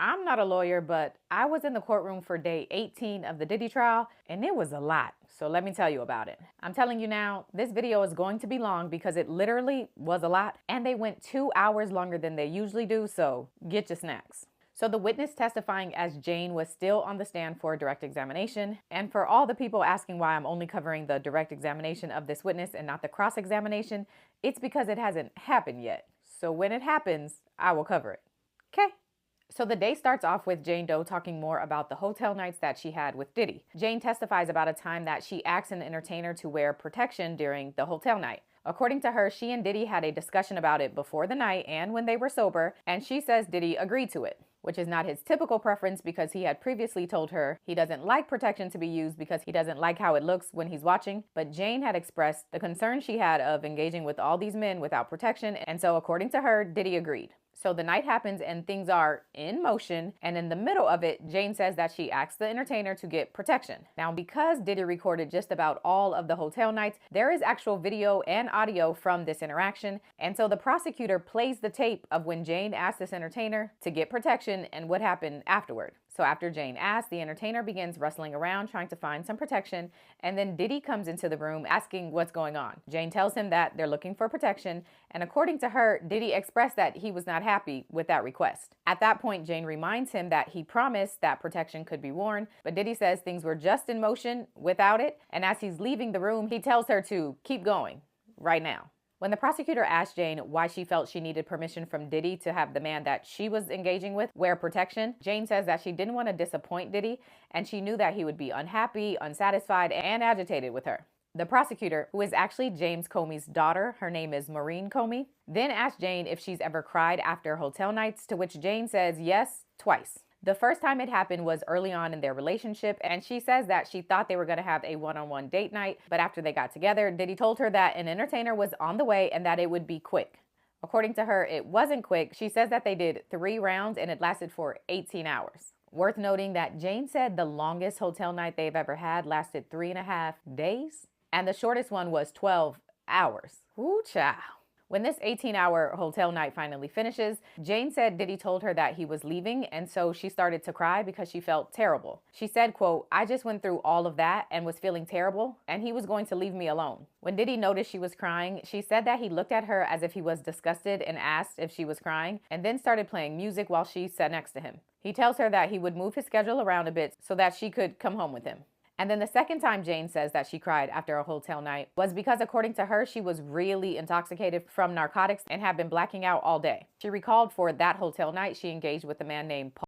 I'm not a lawyer, but I was in the courtroom for day 18 of the Diddy trial, and it was a lot. So let me tell you about it. I'm telling you now, this video is going to be long because it literally was a lot, and they went 2 hours longer than they usually do, so get your snacks. So the witness testifying as Jane was still on the stand for direct examination. And for all the people asking why I'm only covering the direct examination of this witness and not the cross-examination, it's because it hasn't happened yet. So when it happens, I will cover it. Okay? So the day starts off with Jane Doe talking more about the hotel nights that she had with Diddy. Jane testifies about a time that she asked an entertainer to wear protection during the hotel night. According to her, she and Diddy had a discussion about it before the night and when they were sober, and she says Diddy agreed to it, which is not his typical preference because he had previously told her he doesn't like protection to be used because he doesn't like how it looks when he's watching. But Jane had expressed the concern she had of engaging with all these men without protection, and so according to her, Diddy agreed. So the night happens and things are in motion, and in the middle of it, Jane says that she asked the entertainer to get protection. Now, because Diddy recorded just about all of the hotel nights, there is actual video and audio from this interaction, and so the prosecutor plays the tape of when Jane asked this entertainer to get protection and what happened afterward. So after Jane asks, the entertainer begins rustling around trying to find some protection, and then Diddy comes into the room asking what's going on. Jane tells him that they're looking for protection, and according to her, Diddy expressed that he was not happy with that request. At that point, Jane reminds him that he promised that protection could be worn, but Diddy says things were just in motion without it, and as he's leaving the room, he tells her to keep going right now. When the prosecutor asked Jane why she felt she needed permission from Diddy to have the man that she was engaging with wear protection, Jane says that she didn't want to disappoint Diddy, and she knew that he would be unhappy, unsatisfied, and agitated with her. The prosecutor, who is actually James Comey's daughter, her name is Maureen Comey, then asked Jane if she's ever cried after hotel nights, to which Jane says yes, twice. The first time it happened was early on in their relationship, and she says that she thought they were going to have a one-on-one date night, but after they got together, Diddy told her that an entertainer was on the way and that it would be quick. According to her, it wasn't quick. She says that they did 3 rounds and it lasted for 18 hours. Worth noting that Jane said the longest hotel night they've ever had lasted 3.5 days, and the shortest one was 12 hours. Ooh, child. When this 18-hour hotel night finally finishes, Jane said Diddy told her that he was leaving, and so she started to cry because she felt terrible. She said, quote, "I just went through all of that and was feeling terrible, and he was going to leave me alone." When Diddy noticed she was crying, she said that he looked at her as if he was disgusted and asked if she was crying, and then started playing music while she sat next to him. He tells her that he would move his schedule around a bit so that she could come home with him. And then the second time Jane says that she cried after a hotel night was because, according to her, she was really intoxicated from narcotics and had been blacking out all day. She recalled for that hotel night she engaged with a man named Paul.